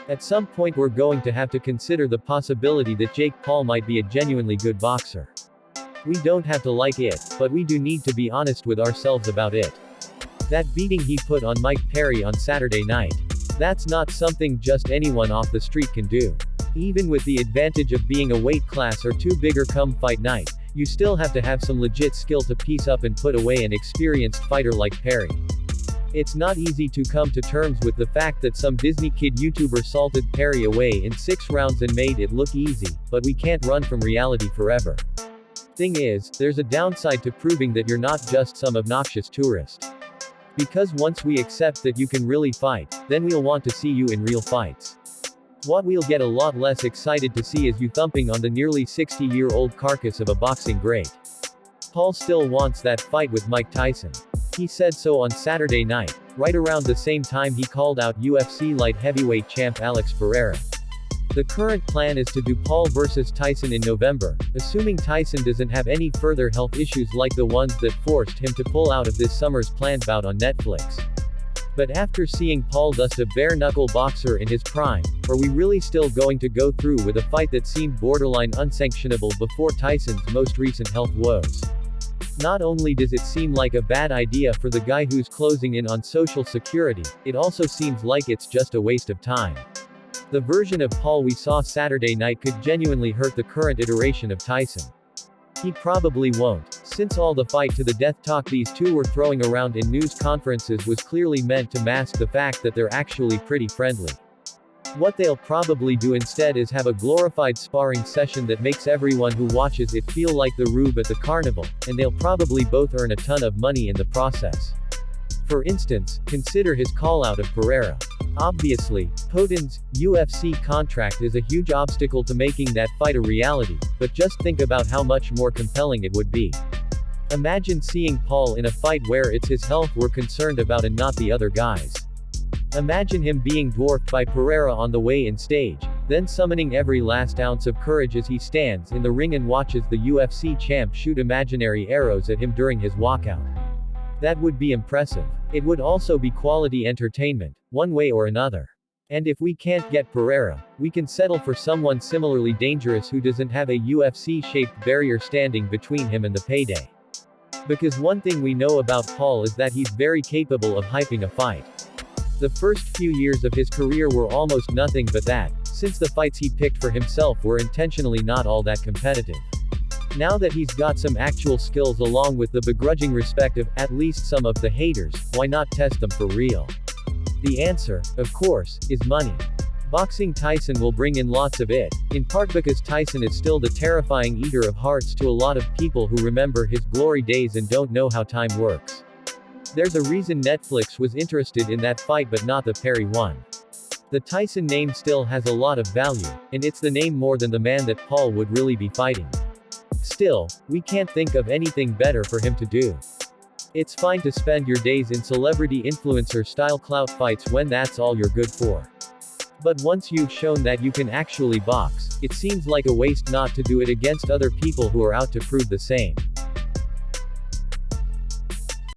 At some point we're going to have to consider the possibility that Jake Paul might be a genuinely good boxer. We don't have to like it, but we do need to be honest with ourselves about it. That beating he put on Mike Perry on Saturday night. That's not something just anyone off the street can do. Even with the advantage of being a weight class or two bigger come fight night, you still have to have some legit skill to piece up and put away an experienced fighter like Perry. It's not easy to come to terms with the fact that some Disney kid YouTuber salted Perry away in 6 rounds and made it look easy, but we can't run from reality forever. Thing is, there's a downside to proving that you're not just some obnoxious tourist. Because once we accept that you can really fight, then we'll want to see you in real fights. What we'll get a lot less excited to see is you thumping on the nearly 60-year-old carcass of a boxing great. Paul still wants that fight with Mike Tyson. He said so on Saturday night, right around the same time he called out UFC light heavyweight champ Alex Pereira. The current plan is to do Paul vs Tyson in November, assuming Tyson doesn't have any further health issues like the ones that forced him to pull out of this summer's planned bout on Netflix. But after seeing Paul dust a bare-knuckle boxer in his prime, are we really still going to go through with a fight that seemed borderline unsanctionable before Tyson's most recent health woes? Not only does it seem like a bad idea for the guy who's closing in on Social Security, it also seems like it's just a waste of time. The version of Paul we saw Saturday night could genuinely hurt the current iteration of Tyson. He probably won't, since all the fight to the death talk these two were throwing around in news conferences was clearly meant to mask the fact that they're actually pretty friendly. What they'll probably do instead is have a glorified sparring session that makes everyone who watches it feel like the Rube at the carnival, and they'll probably both earn a ton of money in the process. For instance, consider his call-out of Pereira. Obviously, Potin's UFC contract is a huge obstacle to making that fight a reality, but just think about how much more compelling it would be. Imagine seeing Paul in a fight where it's his health we're concerned about and not the other guys. Imagine him being dwarfed by Pereira on the weigh-in stage, then summoning every last ounce of courage as he stands in the ring and watches the UFC champ shoot imaginary arrows at him during his walkout. That would be impressive. It would also be quality entertainment, one way or another. And if we can't get Pereira, we can settle for someone similarly dangerous who doesn't have a UFC-shaped barrier standing between him and the payday. Because one thing we know about Paul is that he's very capable of hyping a fight. The first few years of his career were almost nothing but that, since the fights he picked for himself were intentionally not all that competitive. Now that he's got some actual skills along with the begrudging respect of, at least some of the haters, why not test them for real? The answer, of course, is money. Boxing Tyson will bring in lots of it, in part because Tyson is still the terrifying eater of hearts to a lot of people who remember his glory days and don't know how time works. There's a reason Netflix was interested in that fight but not the Perry one. The Tyson name still has a lot of value, and it's the name more than the man that Paul would really be fighting. Still, we can't think of anything better for him to do. It's fine to spend your days in celebrity influencer style clout fights when that's all you're good for. But once you've shown that you can actually box, it seems like a waste not to do it against other people who are out to prove the same.